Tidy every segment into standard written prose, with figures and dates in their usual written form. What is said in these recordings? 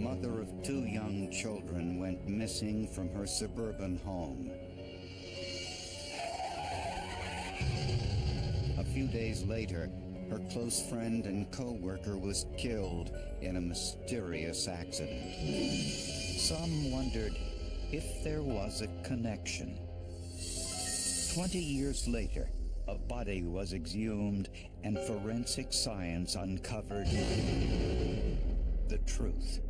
mother of two young children went missing from her suburban home. A few days later, her close friend and co-worker was killed in a mysterious accident. Some wondered if there was a connection. 20 years later, a body was exhumed and forensic science uncovered the truth.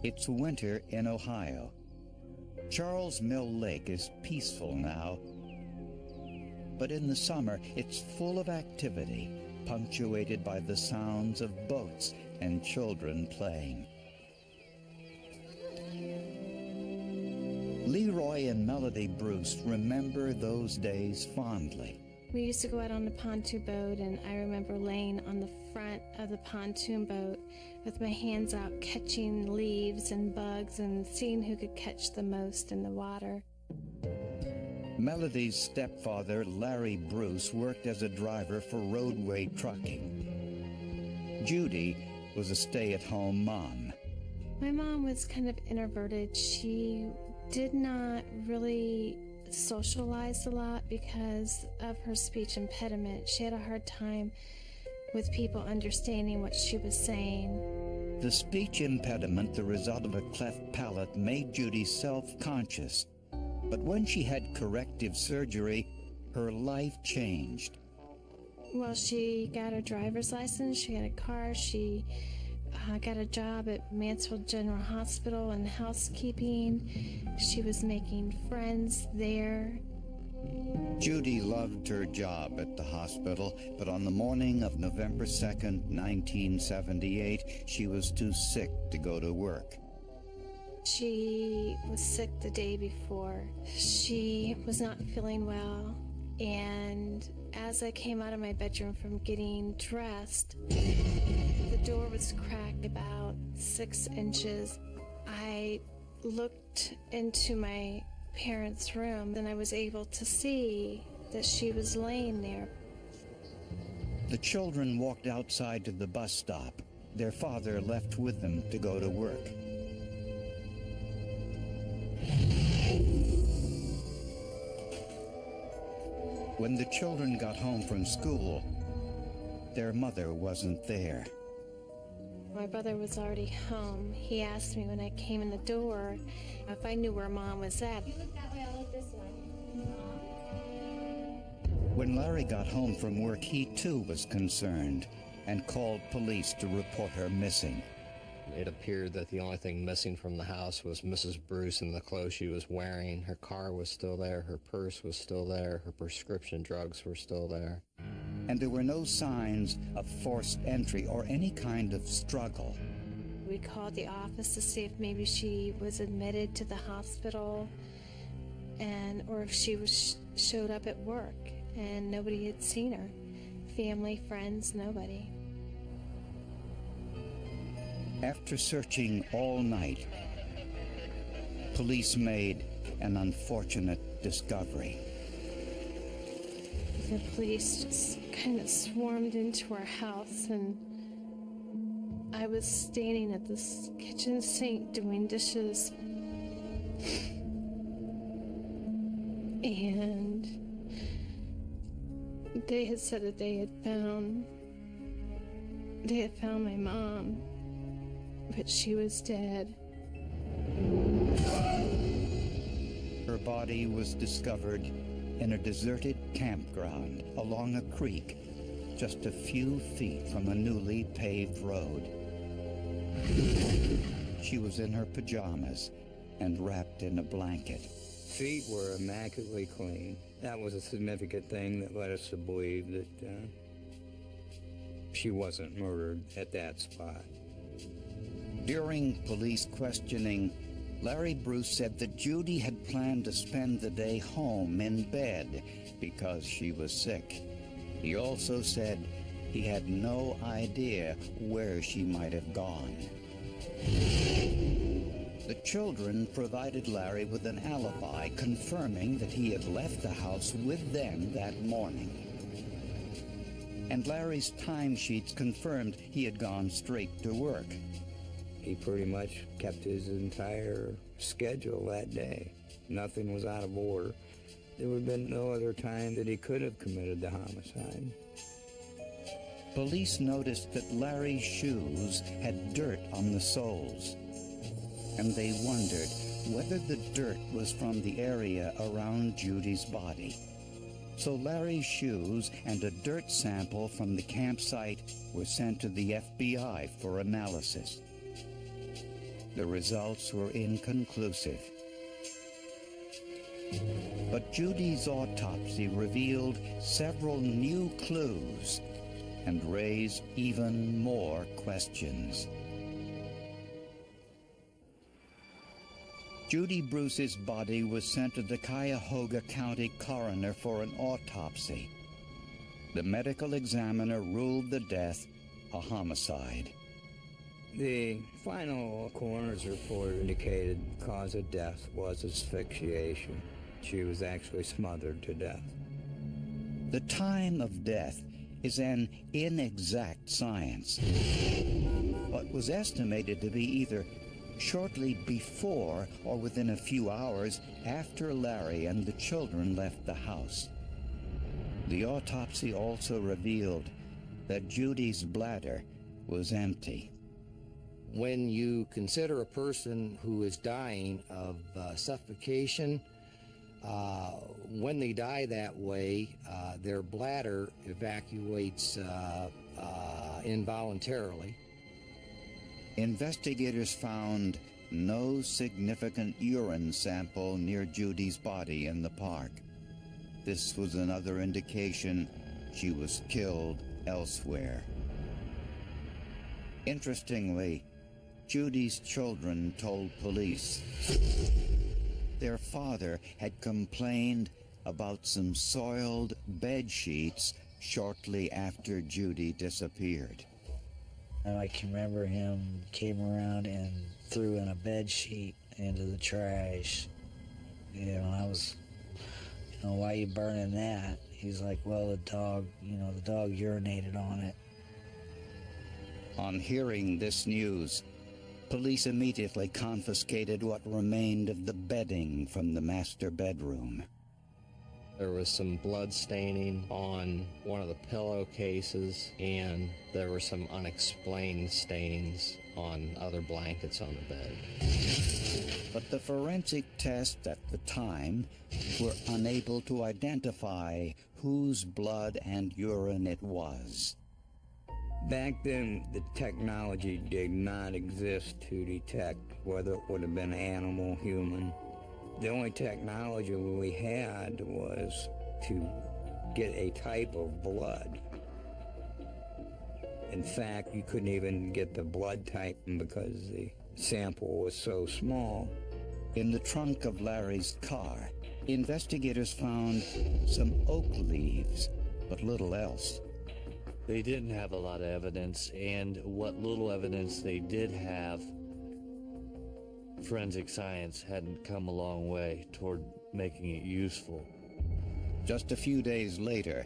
It's winter in Ohio. Charles Mill Lake is peaceful now, but in the summer it's full of activity, punctuated by the sounds of boats and children playing. Leroy and Melody Bruce remember those days fondly. We used to go out on the pontoon boat, and I remember laying on the front of the pontoon boat with my hands out catching leaves and bugs and seeing who could catch the most in the water. Melody's stepfather, Larry Bruce, worked as a driver for Roadway Trucking. Judy was a stay-at-home mom. My mom was kind of introverted. She did not really socialize a lot because of her speech impediment. She had a hard time with people understanding what she was saying. The speech impediment, the result of a cleft palate, made Judy self-conscious. But when she had corrective surgery, her life changed. Well, she got her driver's license, she got a car, she got a job at Mansfield General Hospital in housekeeping. She was making friends there. Judy loved her job at the hospital, but on the morning of November 2nd, 1978, she was too sick to go to work. She was sick the day before. She was not feeling well, and as I came out of my bedroom from getting dressed, the door was cracked about 6 inches. I looked into my parents' room, and I was able to see that she was laying there. The children walked outside to the bus stop. Their father left with them to go to work. When the children got home from school, their mother wasn't there. My brother was already home. He asked me when I came in the door if I knew where Mom was at. You look that way, I'll look this way. When Larry got home from work, he too was concerned and called police to report her missing. It appeared that the only thing missing from the house was Mrs. Bruce and the clothes she was wearing. Her car was still there, her purse was still there, her prescription drugs were still there. And there were no signs of forced entry or any kind of struggle. We called the office to see if maybe she was admitted to the hospital or if she showed up at work, and nobody had seen her. Family, friends, nobody. After searching all night, police made an unfortunate discovery. The police just kind of swarmed into our house, and I was standing at this kitchen sink doing dishes. And they had said that they had found my mom, but she was dead. Her body was discovered in a deserted campground along a creek, just a few feet from a newly paved road. She was in her pajamas and wrapped in a blanket. Feet were immaculately clean. That was a significant thing that led us to believe that she wasn't murdered at that spot. During police questioning, Larry Bruce said that Judy had planned to spend the day home in bed because she was sick. He also said he had no idea where she might have gone. The children provided Larry with an alibi, confirming that he had left the house with them that morning. And Larry's timesheets confirmed he had gone straight to work. He pretty much kept his entire schedule that day. Nothing was out of order. There would have been no other time that he could have committed the homicide. Police noticed that Larry's shoes had dirt on the soles, and they wondered whether the dirt was from the area around Judy's body. So Larry's shoes and a dirt sample from the campsite were sent to the FBI for analysis. The results were inconclusive. But Judy's autopsy revealed several new clues and raised even more questions. Judy Bruce's body was sent to the Cuyahoga County coroner for an autopsy. The medical examiner ruled the death a homicide. The final coroner's report indicated the cause of death was asphyxiation. She was actually smothered to death. The time of death is an inexact science, but was estimated to be either shortly before or within a few hours after Larry and the children left the house. The autopsy also revealed that Judy's bladder was empty. When you consider a person who is dying of suffocation, when they die that way, their bladder evacuates involuntarily. Investigators found no significant urine sample near Judy's body in the park. This was another indication she was killed elsewhere. Interestingly, Judy's children told police their father had complained about some soiled bed sheets shortly after Judy disappeared. I can remember him came around and threw in a bed sheet into the trash. I was, why are you burning that? He's like, well, the dog urinated on it. On hearing this news, police immediately confiscated what remained of the bedding from the master bedroom. There was some blood staining on one of the pillowcases, and there were some unexplained stains on other blankets on the bed. But the forensic tests at the time were unable to identify whose blood and urine it was. Back then, the technology did not exist to detect whether it would have been animal, human. The only technology we had was to get a type of blood. In fact, you couldn't even get the blood type because the sample was so small. In the trunk of Larry's car, investigators found some oak leaves, but little else. They didn't have a lot of evidence, and what little evidence they did have, forensic science hadn't come a long way toward making it useful. Just a few days later,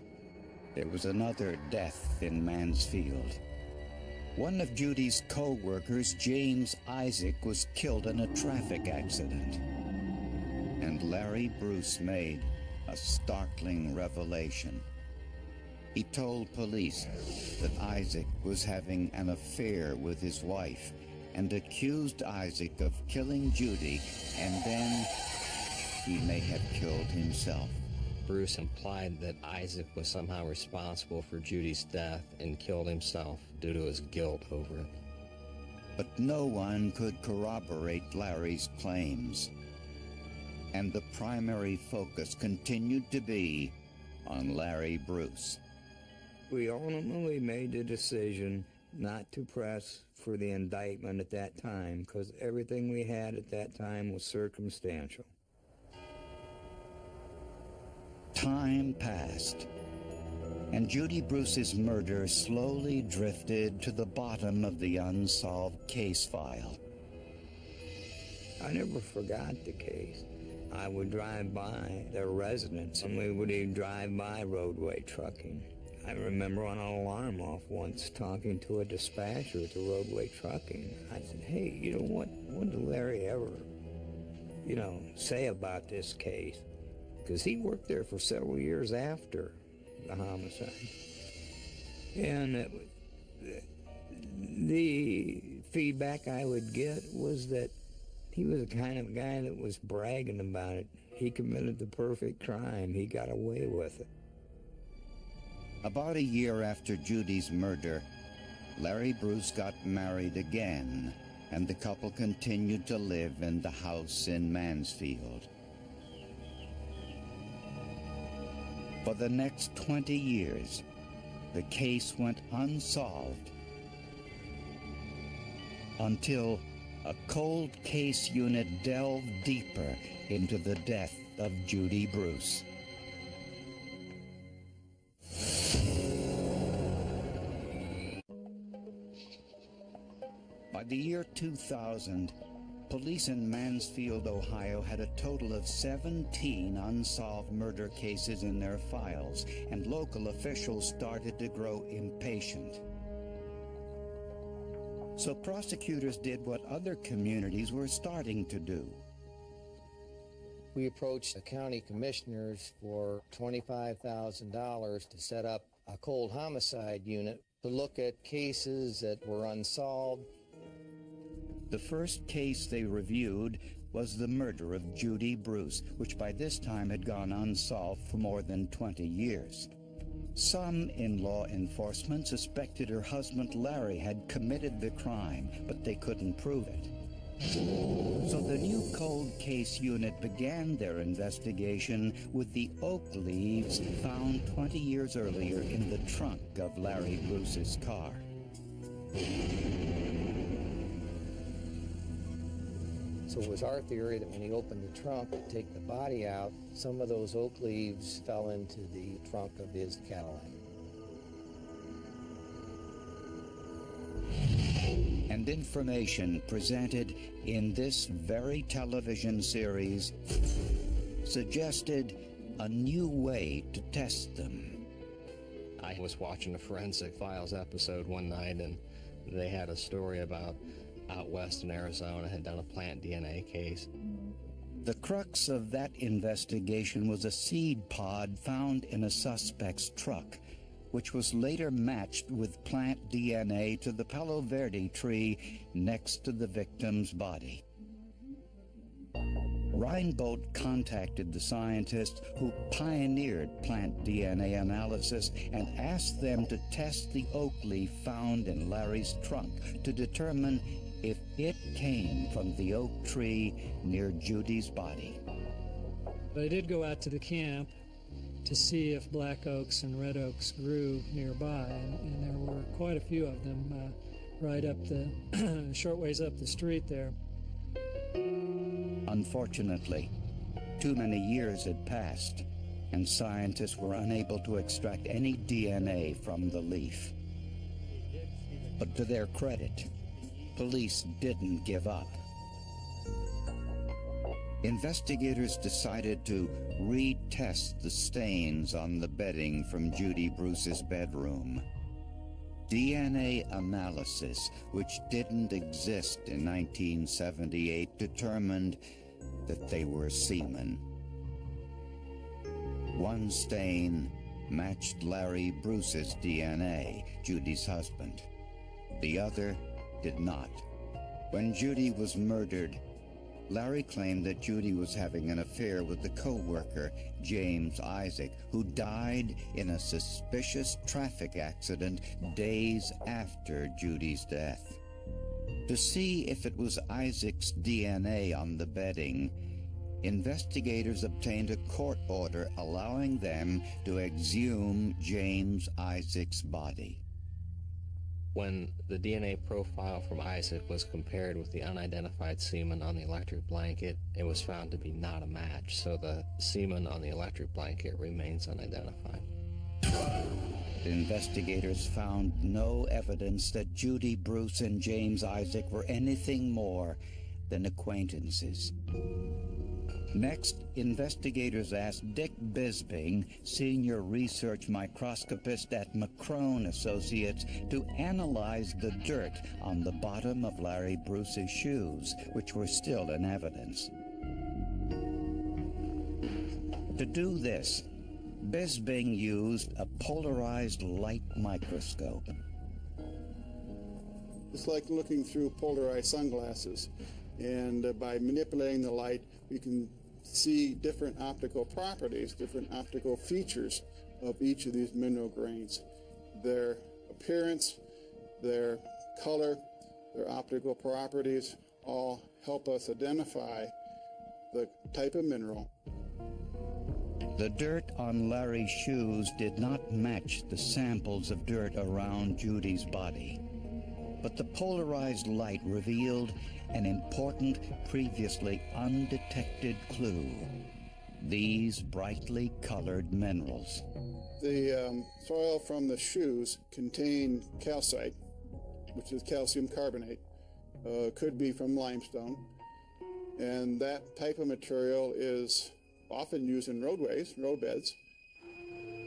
there was another death in Mansfield. One of Judy's co-workers, James Isaac, was killed in a traffic accident. And Larry Bruce made a startling revelation. He told police that Isaac was having an affair with his wife and accused Isaac of killing Judy, and then he may have killed himself. Bruce implied that Isaac was somehow responsible for Judy's death and killed himself due to his guilt over it. But no one could corroborate Larry's claims. and the primary focus continued to be on Larry Bruce. We ultimately made the decision not to press for the indictment at that time because everything we had at that time was circumstantial. Time passed, and Judy Bruce's murder slowly drifted to the bottom of the unsolved case file. I never forgot the case. I would drive by their residence, and we would even drive by Roadway Trucking. I remember on an alarm off once talking to a dispatcher at the Roadway Trucking. I said, hey, you know, what did Larry ever, say about this case? Because he worked there for several years after the homicide. And the feedback I would get was that he was the kind of guy that was bragging about it. He committed the perfect crime. He got away with it. About a year after Judy's murder, Larry Bruce got married again, and the couple continued to live in the house in Mansfield. For the next 20 years, the case went unsolved until a cold case unit delved deeper into the death of Judy Bruce. By the year 2000, police in Mansfield, Ohio had a total of 17 unsolved murder cases in their files, and local officials started to grow impatient. So prosecutors did what other communities were starting to do. We approached the county commissioners for $25,000 to set up a cold homicide unit to look at cases that were unsolved. The first case they reviewed was the murder of Judy Bruce, which by this time had gone unsolved for more than 20 years. Some in law enforcement suspected her husband Larry had committed the crime, but they couldn't prove it. So the new cold case unit began their investigation with the oak leaves found 20 years earlier in the trunk of Larry Bruce's car. So it was our theory that when he opened the trunk to take the body out, some of those oak leaves fell into the trunk of his Cadillac. And information presented in this very television series suggested a new way to test them. I was watching a Forensic Files episode one night, and they had a story about out west in Arizona had done a plant DNA case. The crux of that investigation was a seed pod found in a suspect's truck, which was later matched with plant DNA to the Palo Verde tree next to the victim's body. Reinbold contacted the scientists who pioneered plant DNA analysis and asked them to test the oak leaf found in Larry's trunk to determine if it came from the oak tree near Judy's body. I did go out to the camp to see if black oaks and red oaks grew nearby, and there were quite a few of them right up the short ways up the street there. Unfortunately, too many years had passed, and scientists were unable to extract any DNA from the leaf. But to their credit, police didn't give up. Investigators decided to retest the stains on the bedding from Judy Bruce's bedroom. DNA analysis, which didn't exist in 1978, determined that they were semen. One stain matched Larry Bruce's DNA, Judy's husband. The other did not. When Judy was murdered, Larry claimed that Judy was having an affair with the co-worker, James Isaac, who died in a suspicious traffic accident days after Judy's death. To see if it was Isaac's DNA on the bedding, investigators obtained a court order allowing them to exhume James Isaac's body. When the DNA profile from Isaac was compared with the unidentified semen on the electric blanket, it was found to be not a match, so the semen on the electric blanket remains unidentified. Investigators found no evidence that Judy Bruce and James Isaac were anything more than acquaintances. Next, investigators asked Dick Bisbing, senior research microscopist at McCrone Associates, to analyze the dirt on the bottom of Larry Bruce's shoes, which were still in evidence. To do this, Bisbing used a polarized light microscope. It's like looking through polarized sunglasses, and by manipulating the light, we can see different optical properties, different optical features of each of these mineral grains. Their appearance, their color, their optical properties all help us identify the type of mineral. The dirt on Larry's shoes did not match the samples of dirt around Judy's body, but the polarized light revealed an important, previously undetected clue: these brightly colored minerals. The soil from the shoes contain calcite, which is calcium carbonate, could be from limestone, and that type of material is often used in roadways, roadbeds.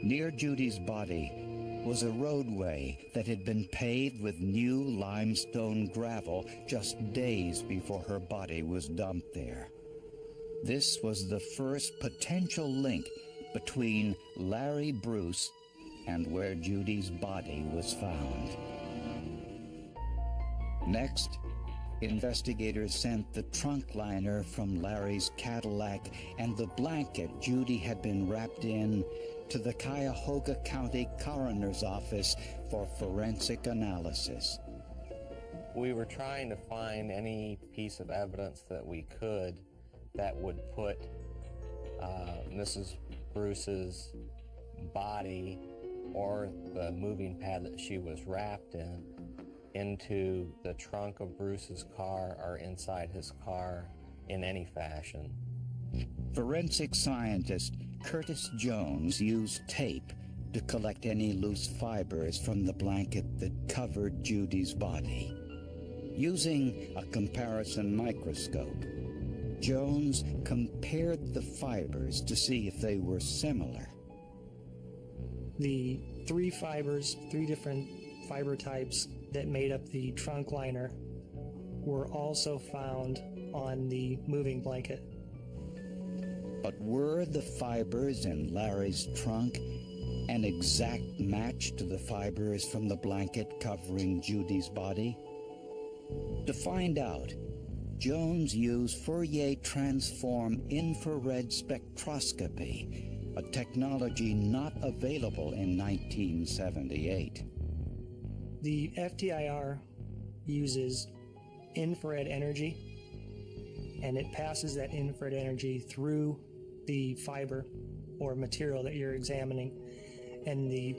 Near Judy's body was a roadway that had been paved with new limestone gravel just days before her body was dumped there. This was the first potential link between Larry Bruce and where Judy's body was found. Next, investigators sent the trunk liner from Larry's Cadillac and the blanket Judy had been wrapped in to the Cuyahoga County Coroner's Office for forensic analysis. We were trying to find any piece of evidence that we could that would put Mrs. Bruce's body or the moving pad that she was wrapped in into the trunk of Bruce's car or inside his car in any fashion. Forensic scientist Curtis Jones used tape to collect any loose fibers from the blanket that covered Judy's body. Using a comparison microscope, Jones compared the fibers to see if they were similar. The three different fiber types that made up the trunk liner were also found on the moving blanket. But were the fibers in Larry's trunk an exact match to the fibers from the blanket covering Judy's body? To find out, Jones used Fourier transform infrared spectroscopy, a technology not available in 1978. The FTIR uses infrared energy, and it passes that infrared energy through the fiber or material that you're examining, and the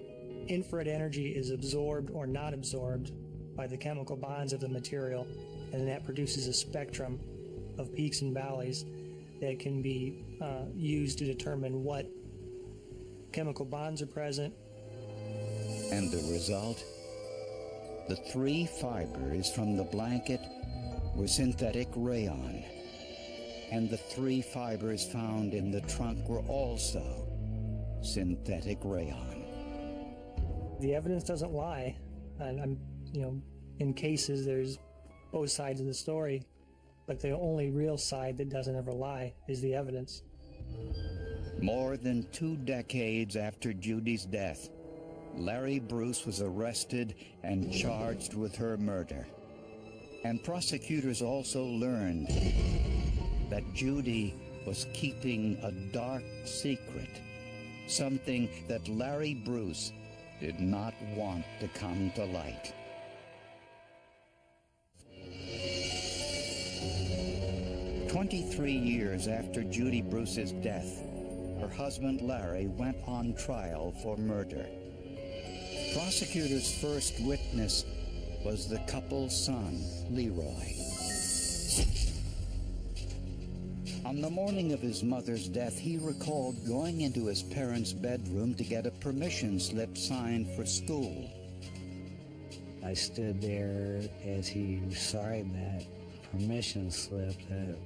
infrared energy is absorbed or not absorbed by the chemical bonds of the material, and that produces a spectrum of peaks and valleys that can be used to determine what chemical bonds are present. And the result? The three fibers from the blanket were synthetic rayon, and the three fibers found in the trunk were also synthetic rayon. The evidence doesn't lie, and in cases there's both sides of the story, but the only real side that doesn't ever lie is the evidence. More than 2 decades after Judy's death, Larry Bruce was arrested and charged with her murder. And prosecutors also learned that Judy was keeping a dark secret, something that Larry Bruce did not want to come to light. 23 years after Judy Bruce's death, her husband Larry went on trial for murder. Prosecutors' first witness was the couple's son, Leroy. On the morning of his mother's death, he recalled going into his parents' bedroom to get a permission slip signed for school. I stood there as he signed that permission slip that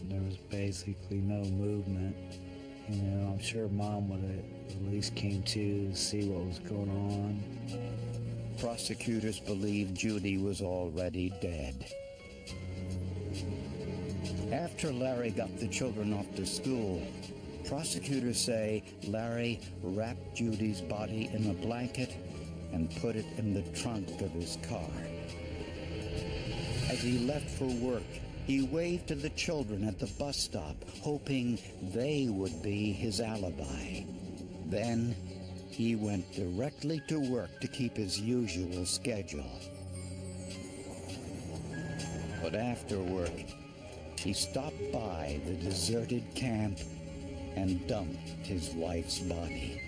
there was basically no movement. You know, I'm sure Mom would have at least came to see what was going on. Prosecutors believed Judy was already dead. After Larry got the children off to school, prosecutors say Larry wrapped Judy's body in a blanket and put it in the trunk of his car. As he left for work, he waved to the children at the bus stop, hoping they would be his alibi. Then he went directly to work to keep his usual schedule. But after work, he stopped by the deserted camp and dumped his wife's body.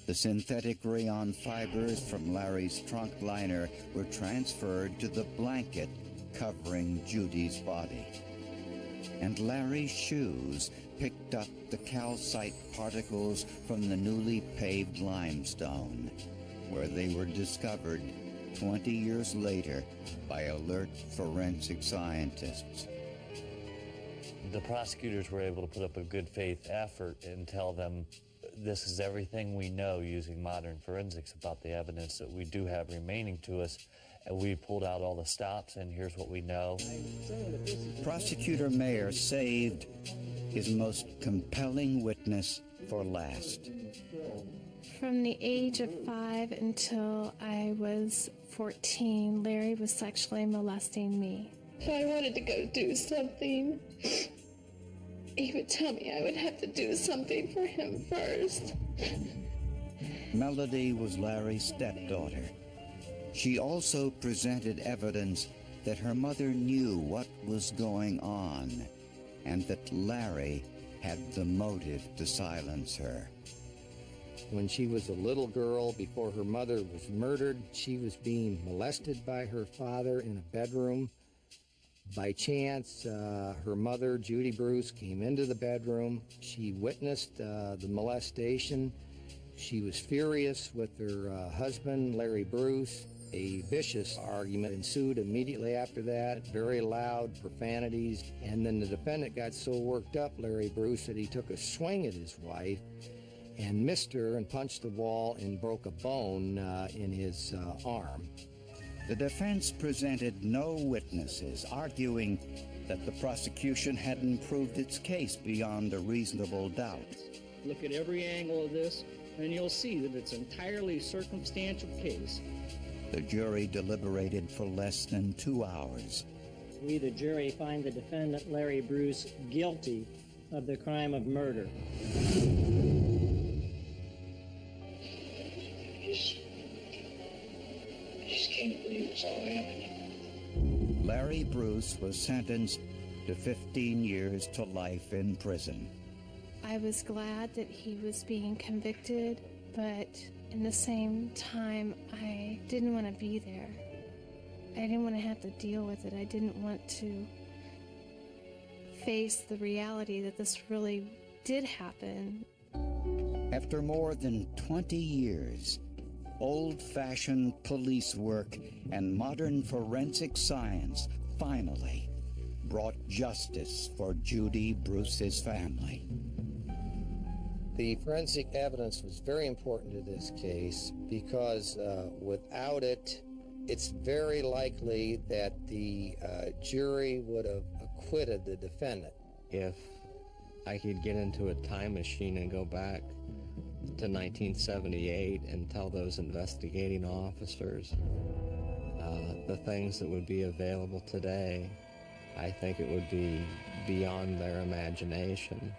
The synthetic rayon fibers from Larry's trunk liner were transferred to the blanket covering Judy's body. And Larry's shoes picked up the calcite particles from the newly paved limestone, where they were discovered 20 years later by alert forensic scientists. The prosecutors were able to put up a good faith effort and tell them this is everything we know using modern forensics about the evidence that we do have remaining to us, and we pulled out all the stops, and here's what we know. Prosecutor Mayer saved his most compelling witness for last. From the age of 5 until I was 14, Larry was sexually molesting me. If I wanted to go do something, he would tell me I would have to do something for him first. Melody was Larry's stepdaughter. She also presented evidence that her mother knew what was going on and that Larry had the motive to silence her. When she was a little girl, before her mother was murdered, she was being molested by her father in a bedroom. By chance, her mother, Judy Bruce, came into the bedroom. She witnessed the molestation. She was furious with her husband, Larry Bruce. A vicious argument ensued immediately after that, very loud profanities. And then the defendant got so worked up, Larry Bruce, that he took a swing at his wife and missed her and punched the wall and broke a bone in his arm. The defense presented no witnesses, arguing that the prosecution hadn't proved its case beyond a reasonable doubt. Look at every angle of this, and you'll see that it's an entirely circumstantial case. The jury deliberated for less than 2 hours. We, the jury, find the defendant, Larry Bruce, guilty of the crime of murder. Can't believe it's all happening. Larry Bruce was sentenced to 15 years to life in prison. I was glad that he was being convicted, but in the same time, I didn't want to be there. I didn't want to have to deal with it. I didn't want to face the reality that this really did happen. After more than 20 years, old-fashioned police work and modern forensic science finally brought justice for Judy Bruce's family. The forensic evidence was very important to this case because without it, it's very likely that the jury would have acquitted the defendant. If I could get into a time machine and go back to 1978 and tell those investigating officers the things that would be available today, I think it would be beyond their imagination.